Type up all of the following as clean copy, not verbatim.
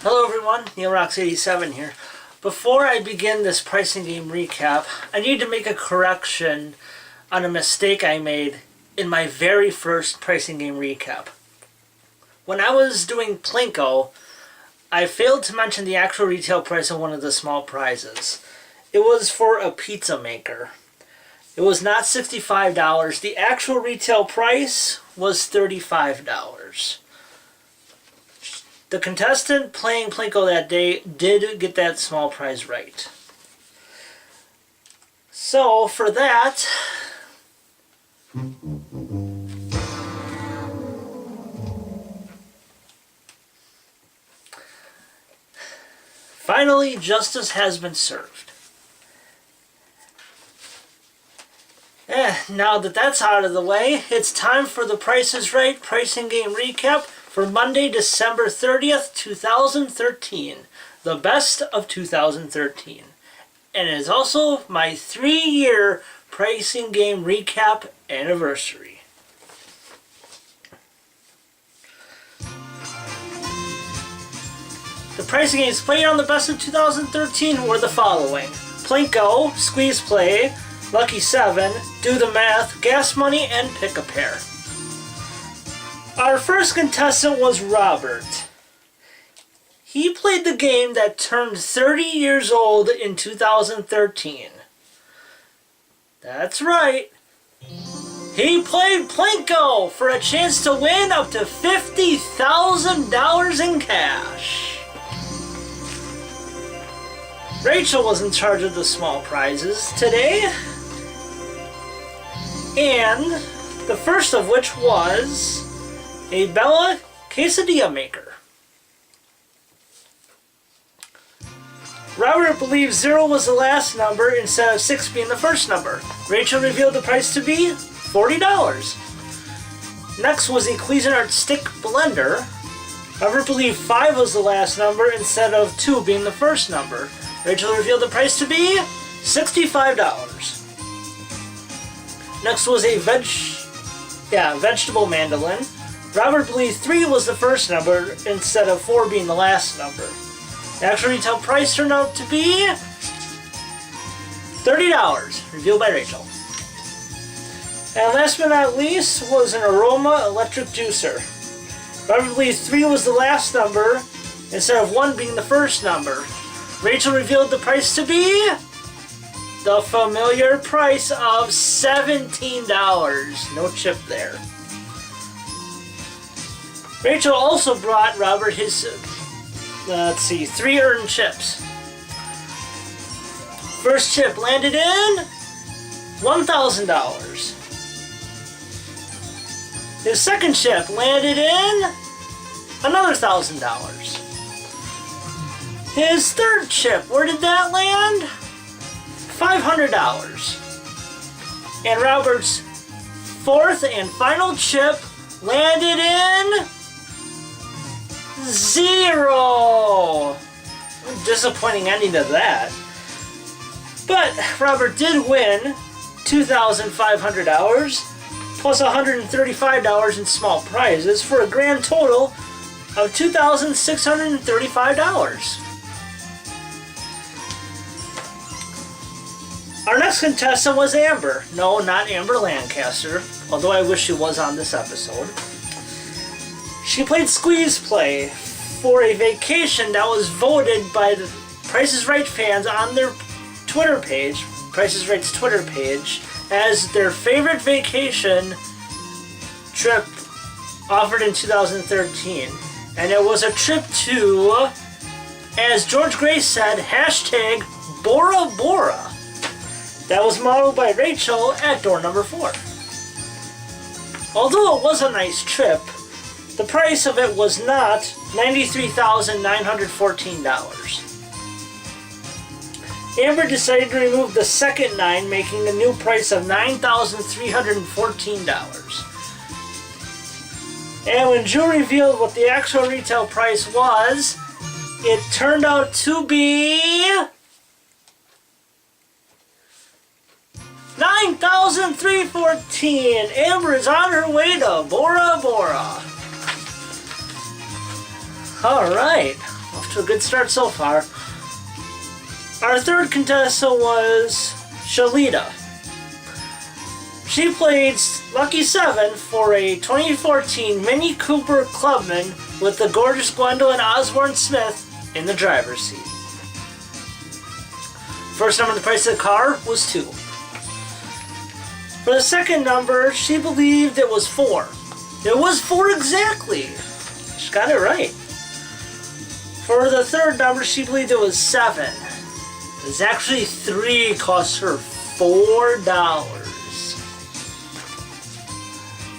Hello everyone, NeilRocks87 here. Before I begin this pricing game recap, I need to make a correction on a mistake I made in my very first pricing game recap. When I was doing Plinko, I failed to mention the actual retail price of one of the small prizes. It was for a pizza maker. It was not $65. The actual retail price was $35. The contestant playing Plinko that day did get that small prize right. So, for that, finally, justice has been served. Now that that's out of the way, it's time for the Price is Right pricing game recap for Monday, December 30th, 2013. The best of 2013. And it is also my 3-year pricing game recap anniversary. The pricing games played on the best of 2013 were the following: Plinko, Squeeze Play, Lucky 7, Do the Math, Gas Money, and Pick a Pair. Our first contestant was Robert. He played the game that turned 30 years old in 2013. That's right. He played Plinko for a chance to win up to $50,000 in cash. Rachel was in charge of the small prizes today. And the first of which was a Bella quesadilla maker. Robert believes 0 was the last number instead of 6 being the first number. Rachel revealed the price to be $40. Next was a Cuisinart stick blender. Robert believed 5 was the last number instead of 2 being the first number. Rachel revealed the price to be $65. Next was a vegetable mandolin. Robert believed 3 was the first number instead of 4 being the last number. The actual retail price turned out to be $30, revealed by Rachel. And last but not least was an aroma electric juicer. Robert believed 3 was the last number instead of 1 being the first number. Rachel revealed the price to be the familiar price of $17. No chip there. Rachel also brought Robert his, 3 earned chips. First chip landed in $1,000. His second chip landed in another $1,000. His third chip, where did that land? $500. And Robert's fourth and final chip landed in $0. Disappointing ending to that. But Robert did win $2,500 plus $135 in small prizes for a grand total of $2,635. Our next contestant was Amber. No, not Amber Lancaster, although I wish she was on this episode. She played Squeeze Play for a vacation that was voted by the Price is Right fans on their Twitter page, Price is Right's Twitter page, as their favorite vacation trip offered in 2013. And it was a trip to, as George Gray said, hashtag Bora Bora. That was modeled by Rachel at door number 4. Although it was a nice trip, the price of it was not $93,914. Amber decided to remove the second 9, making the new price of $9,314. And when Drew revealed what the actual retail price was, it turned out to be $9,314. Amber is on her way to Bora Bora. Alright, Off to a good start so far. Our third contestant was Shalita. She played Lucky 7 for a 2014 Mini Cooper Clubman with the gorgeous Gwendolyn Osborne Smith in the driver's seat. First number, the price of the car was 2. For the second number, she believed it was 4. It was 4 exactly. She got it right. For the third number, she believed it was 7. It was actually 3, cost her $4.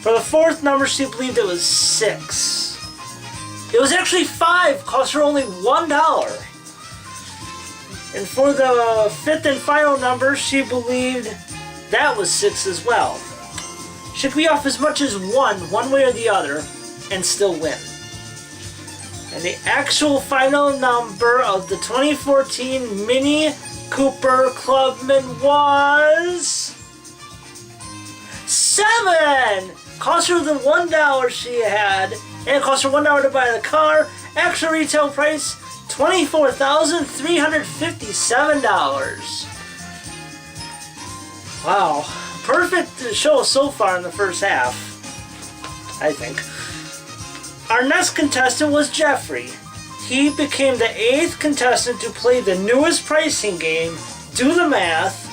For the fourth number, she believed it was 6. It was actually 5, cost her only $1. And for the fifth and final number, she believed that was 6 as well. She could be off as much as one way or the other, and still win. And the actual final number of the 2014 Mini Cooper Clubman was 7! Cost her the $1 she had, and it cost her $1 to buy the car. Actual retail price, $24,357. Wow. Perfect show so far in the first half, I think. Our next contestant was Jeffrey. He became the 8th contestant to play the newest pricing game, Do the Math,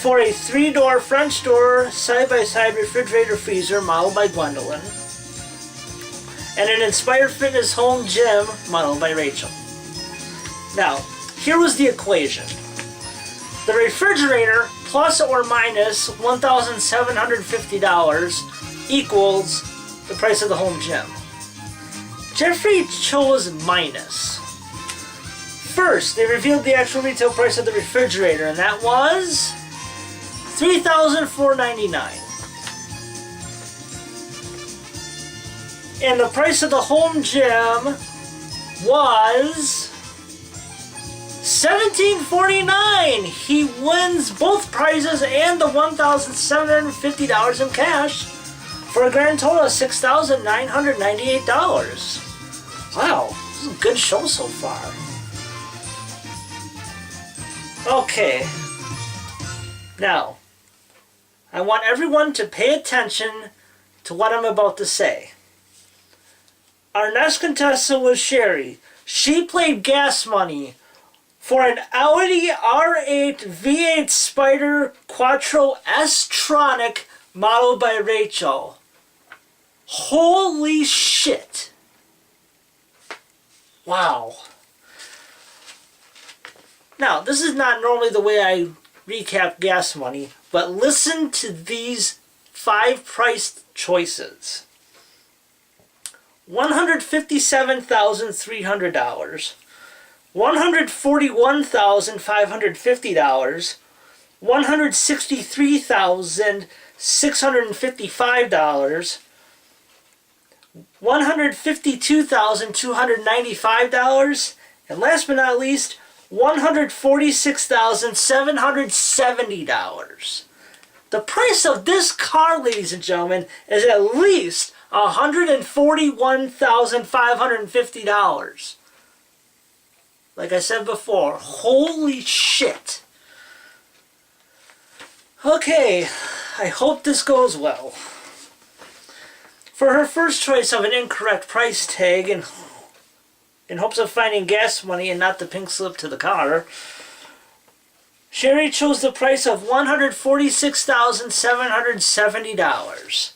for a 3-door French door side-by-side refrigerator freezer modeled by Gwendolyn, and an Inspired Fitness home gym modeled by Rachel. Now, here was the equation. The refrigerator plus or minus $1,750 equals the price of the home gym. Jeffrey chose minus. First, they revealed the actual retail price of the refrigerator, and that was $3,499. And the price of the home gym was $1,749. He wins both prizes and the $1,750 in cash for a grand total of $6,998. Wow, this is a good show so far. Okay, now I want everyone to pay attention to what I'm about to say. Our next contestant was Sherry. She played gas money for an Audi R8 V8 Spider Quattro S-Tronic modeled by Rachel. Holy shit. Wow. Now, this is not normally the way I recap gas money, but listen to these 5 price choices. $157,300, $141,550, $163,655, $152,295, and last but not least, $146,770. The price of this car, ladies and gentlemen, is at least $141,550. Like I said before, holy shit. Okay, I hope this goes well. For her first choice of an incorrect price tag, in hopes of finding gas money and not the pink slip to the car, Sherry chose the price of $146,770.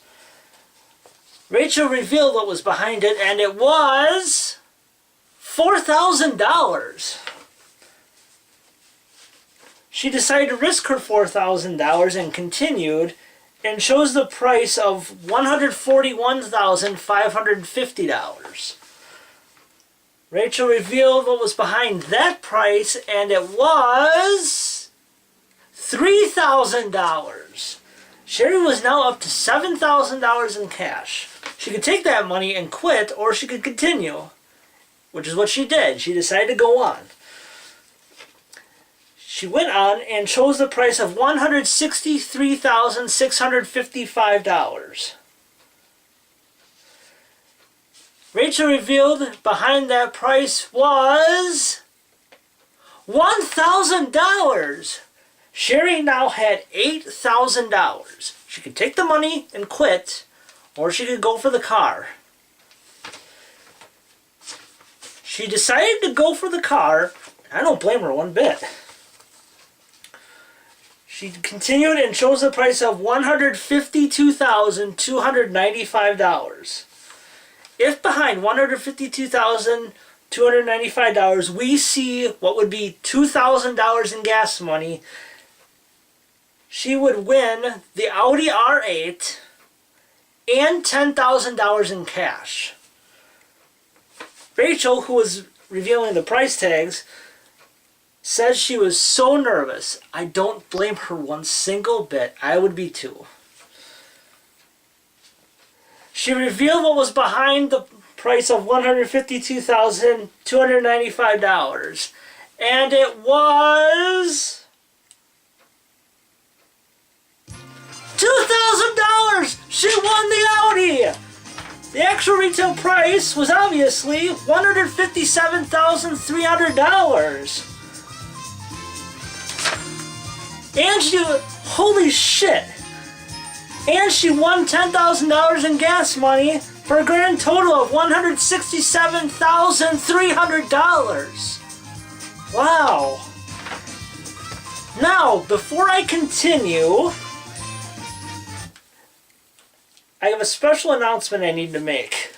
Rachel revealed what was behind it, and it was $4,000. She decided to risk her $4,000 and continued, and chose the price of $141,550. Rachel revealed what was behind that price, and it was $3,000. Sherry was now up to $7,000 in cash. She could take that money and quit, or she could continue, which is what she did. She decided to go on. She went on and chose the price of $163,655. Rachel revealed behind that price was $1,000. Sherry now had $8,000. She could take the money and quit, or she could go for the car. She decided to go for the car. I don't blame her one bit. She continued and chose the price of $152,295. If behind $152,295 we see what would be $2,000 in gas money, she would win the Audi R8 and $10,000 in cash. Rachel, who was revealing the price tags, says she was so nervous. I don't blame her one single bit. I would be too. She revealed what was behind the price of $152,295. And it was $2,000! She won the Audi! The actual retail price was obviously $157,300. And she, holy shit! And she won $10,000 in gas money for a grand total of $167,300. Wow. Now, before I continue, I have a special announcement I need to make.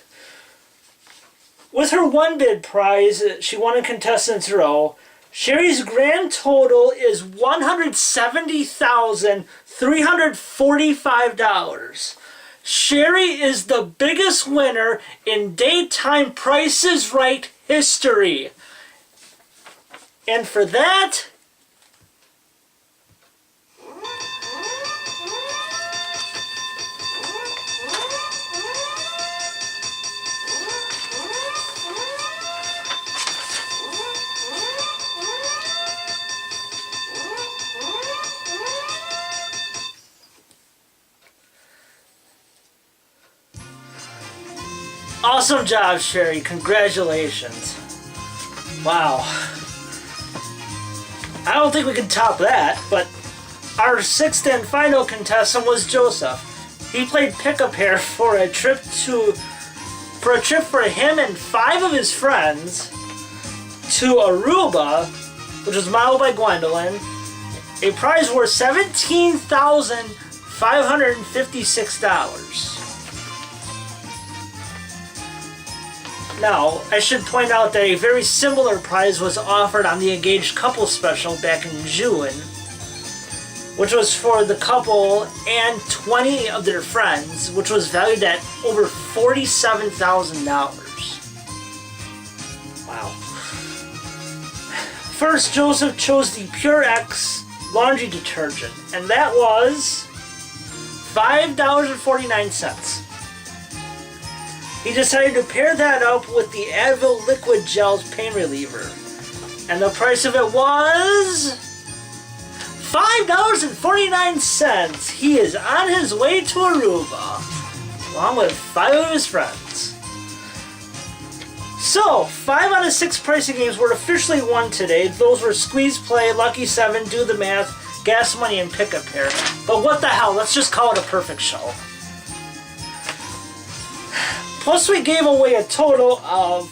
With her one bid prize, she won in Contestants Row. Sherry's grand total is $170,345. Sherry is the biggest winner in daytime Price is Right history. And for that, awesome job, Sherry. Congratulations. Wow. I don't think we can top that, but our sixth and final contestant was Joseph. He played pick-a-pair for a trip for him and 5 of his friends to Aruba, which was modeled by Gwendolyn. A prize worth $17,556. Now, I should point out that a very similar prize was offered on the Engaged Couple special back in June, which was for the couple and 20 of their friends, which was valued at over $47,000. Wow. First, Joseph chose the Pure X laundry detergent, and that was $5.49. He decided to pair that up with the Advil Liquid Gel's pain reliever. And the price of it was $5.49. He is on his way to Aruba, along with 5 of his friends. So, 5 out of 6 pricing games were officially won today. Those were Squeeze Play, Lucky 7, Do the Math, Gas Money, and Pick-a-Pair. But what the hell, let's just call it a perfect show. Plus, we gave away a total of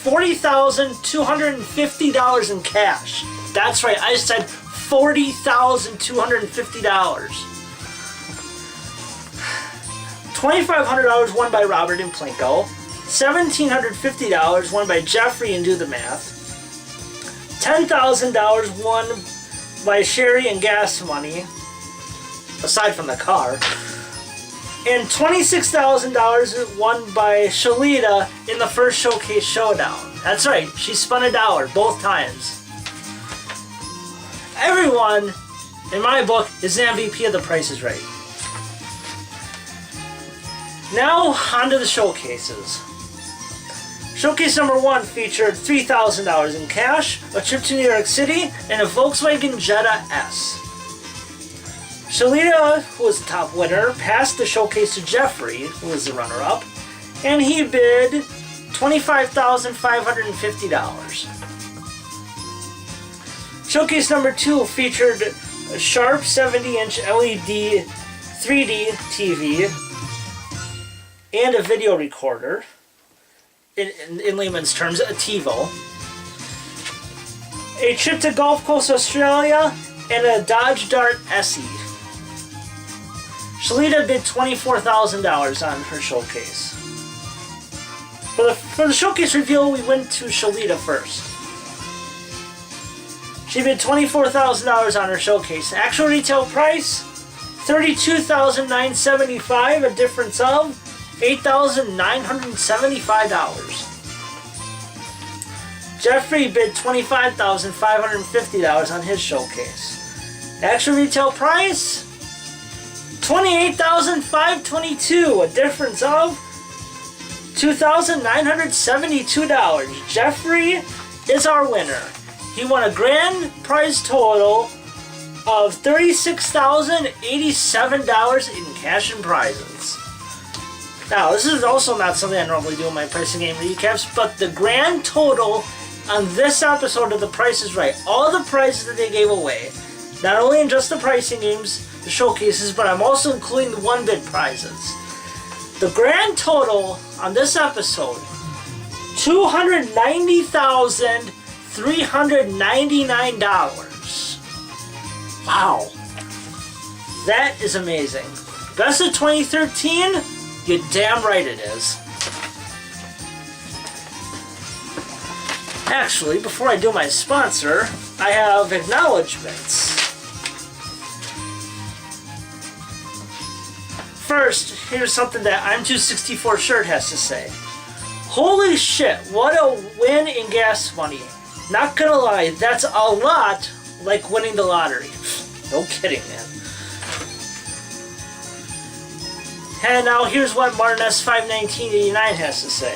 $40,250 in cash. That's right, I said $40,250. $2,500 won by Robert and Plinko. $1,750 won by Jeffrey and Do the Math. $10,000 won by Sherry and Gas Money, aside from the car. And $26,000 won by Shalita in the first showcase showdown. That's right, she spun $1 both times. Everyone, in my book, is the MVP of The Price is Right. Now, on to the showcases. Showcase number 1 featured $3,000 in cash, a trip to New York City, and a Volkswagen Jetta S. Shalita, who was the top winner, passed the showcase to Jeffrey, who was the runner-up, and he bid $25,550. Showcase number 2 featured a sharp 70-inch LED 3D TV and a video recorder. In layman's terms, a TiVo. A trip to Gulf Coast, Australia, and a Dodge Dart SE. Shalita bid $24,000 on her showcase. For the showcase reveal, we went to Shalita first. She bid $24,000 on her showcase. Actual retail price, $32,975, a difference of $8,975. Jeffrey bid $25,550 on his showcase. Actual retail price, $28,522, a difference of $2,972. Jeffrey is our winner. He won a grand prize total of $36,087 in cash and prizes. Now, this is also not something I normally do in my pricing game recaps, but the grand total on this episode of The Price is Right, all the prizes that they gave away, not only in just the pricing games, the showcases, but I'm also including the one-bid prizes. The grand total on this episode, $290,399. Wow. That is amazing. Best of 2013? You're damn right it is. Actually, before I do my sponsor, I have acknowledgements. First, here's something that I'm264 Shirt has to say. Holy shit, what a win in gas money. Not gonna lie, that's a lot like winning the lottery. No kidding, man. And now here's what Martin S51989 has to say.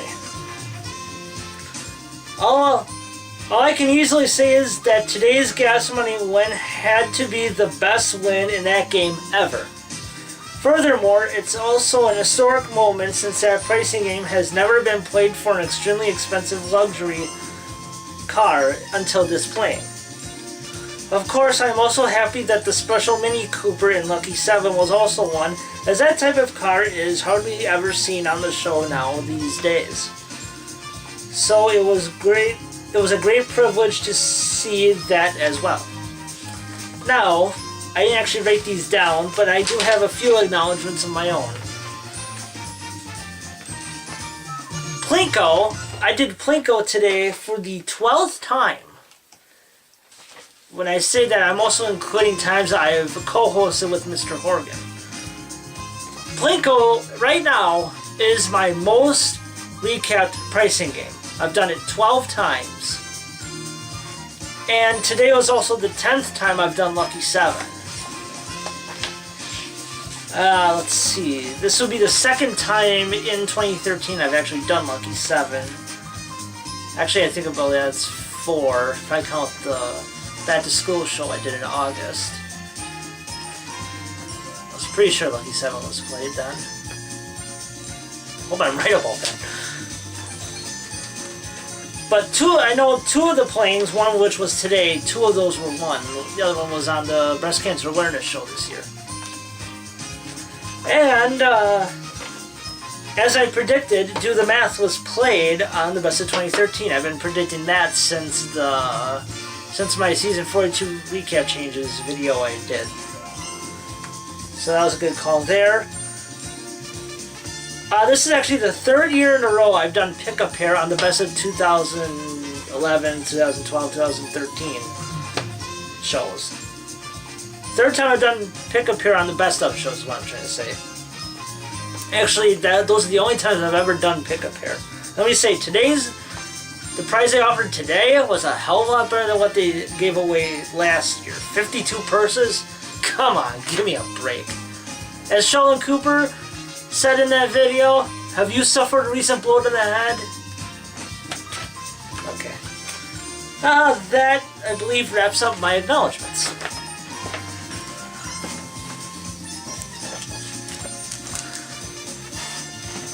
All I can easily say is that today's gas money win had to be the best win in that game ever. Furthermore, it's also an historic moment since that pricing game has never been played for an extremely expensive luxury car until this playing. Of course, I'm also happy that the special Mini Cooper in Lucky 7 was also won, as that type of car is hardly ever seen on the show now these days. So it was great. It was a great privilege to see that as well. Now, I didn't actually write these down, but I do have a few acknowledgements of my own. Plinko, I did Plinko today for the 12th time. When I say that, I'm also including times I have co-hosted with Mr. Horgan. Plinko, right now, is my most recapped pricing game. I've done it 12 times. And today was also the 10th time I've done Lucky 7. Let's see. This will be the second time in 2013 I've actually done Lucky 7. Actually, I think about that, it's 4, if I count the Back to School show I did in August. I was pretty sure Lucky 7 was played then. Hope I'm right about that. But I know two of the playings, one of which was today, 2 of those were won. The other one was on the Breast Cancer Awareness show this year. And, as I predicted, Do the Math was played on the Best of 2013. I've been predicting that since my Season 42 recap changes video I did. So that was a good call there. This is actually the 3rd year in a row I've done pick-up pair on the Best of 2011, 2012, 2013 shows. 3rd time I've done pick-up pair on the Best of shows is what I'm trying to say. Actually, those are the only times I've ever done pick-up pair. Let me say, the prize they offered today was a hell of a lot better than what they gave away last year. 52 purses? Come on, give me a break. As Sheldon Cooper said in that video, have you suffered a recent blow to the head? Okay. That, I believe, wraps up my acknowledgements.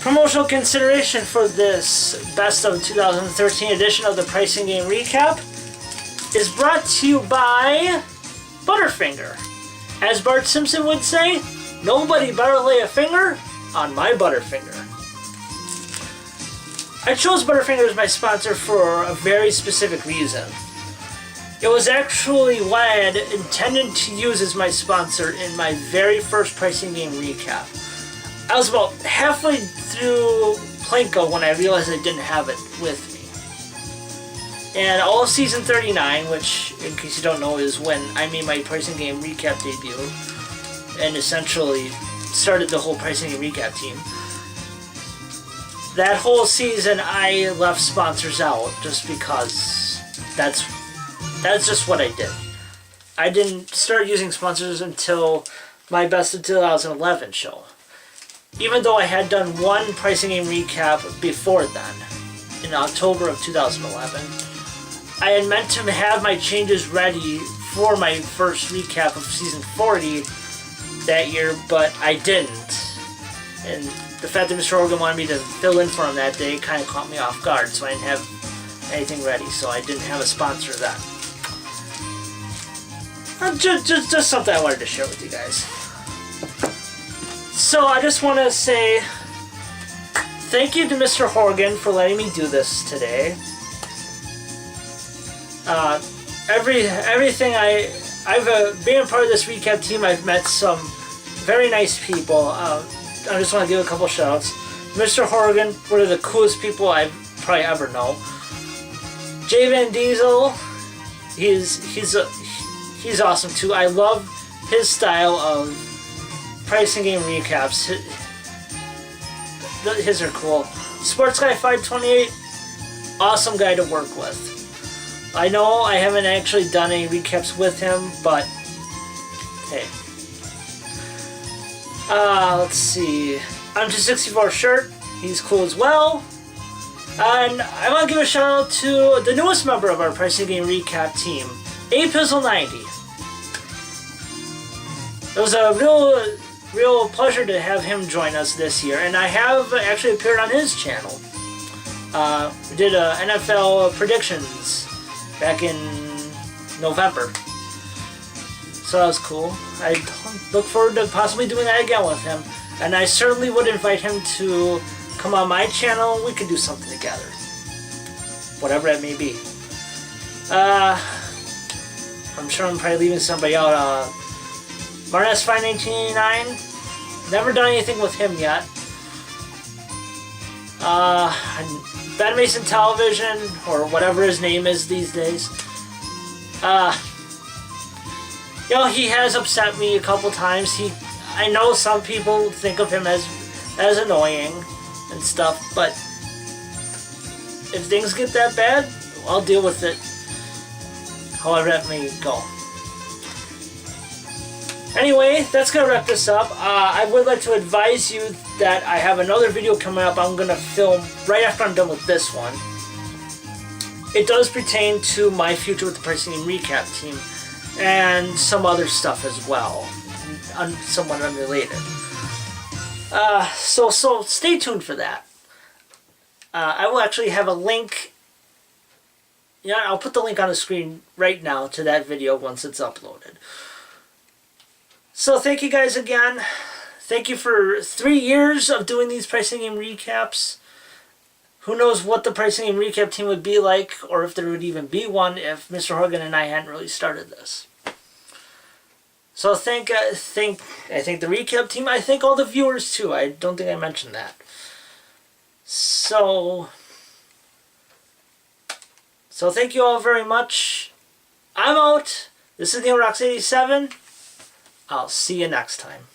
Promotional consideration for this Best of 2013 edition of the Pricing Game Recap is brought to you by Butterfinger. As Bart Simpson would say, nobody better lay a finger on my Butterfinger. I chose Butterfinger as my sponsor for a very specific reason. It was actually what I had intended to use as my sponsor in my very first Pricing Game Recap. I was about halfway through Plinko when I realized I didn't have it with me. And all of Season 39, which, in case you don't know, is when I made my Pricing Game Recap debut, and essentially started the whole Pricing Game Recap team. That whole season, I left sponsors out just because that's just what I did. I didn't start using sponsors until my Best of 2011 show. Even though I had done one Pricing Game Recap before then, in October of 2011, I had meant to have my changes ready for my first recap of Season 40 that year, but I didn't. And the fact that Mr. Horgan wanted me to fill in for him that day kind of caught me off guard, so I didn't have anything ready, so I didn't have a sponsor then. Just something I wanted to share with you guys. So I just want to say thank you to Mr. Horgan for letting me do this today. Everything I've being a part of this recap team, I've met some very nice people. I just want to give a couple shout-outs. Mr. Horgan, one of the coolest people I've probably ever known. Jay Van Diesel, he's awesome too. I love his style of Pricing Game recaps. His are cool. Sports Guy 528, awesome guy to work with. I know I haven't actually done any recaps with him, but hey. Let's see. I'm just 64 shirt. He's cool as well. And I want to give a shout out to the newest member of our Pricing Game Recap team, Apizzle90. It was a real pleasure to have him join us this year, and I have actually appeared on his channel. We did NFL predictions back in November. So that was cool. I look forward to possibly doing that again with him. And I certainly would invite him to come on my channel. We could do something together. Whatever it may be. I'm sure I'm probably leaving somebody out. Marnes 51989. Never done anything with him yet. Ben Mason Television, or whatever his name is these days. You know, he has upset me a couple times. I know some people think of him as annoying and stuff, but if things get that bad, I'll deal with it however that may go. Anyway, that's going to wrap this up. I would like to advise you that I have another video coming up I'm going to film right after I'm done with this one. It does pertain to my future with the Pricing Game Recap team and some other stuff as well, somewhat unrelated. So stay tuned for that. I will actually have a link. Yeah, I'll put the link on the screen right now to that video once it's uploaded. So thank you guys again. Thank you for 3 years of doing these Pricing Game Recaps. Who knows what the Pricing Game Recap team would be like, or if there would even be one if Mr. Horgan and I hadn't really started this. So I thank the recap team. I thank all the viewers too. I don't think I mentioned that. So thank you all very much. I'm out. This is NeoRox87. I'll see you next time.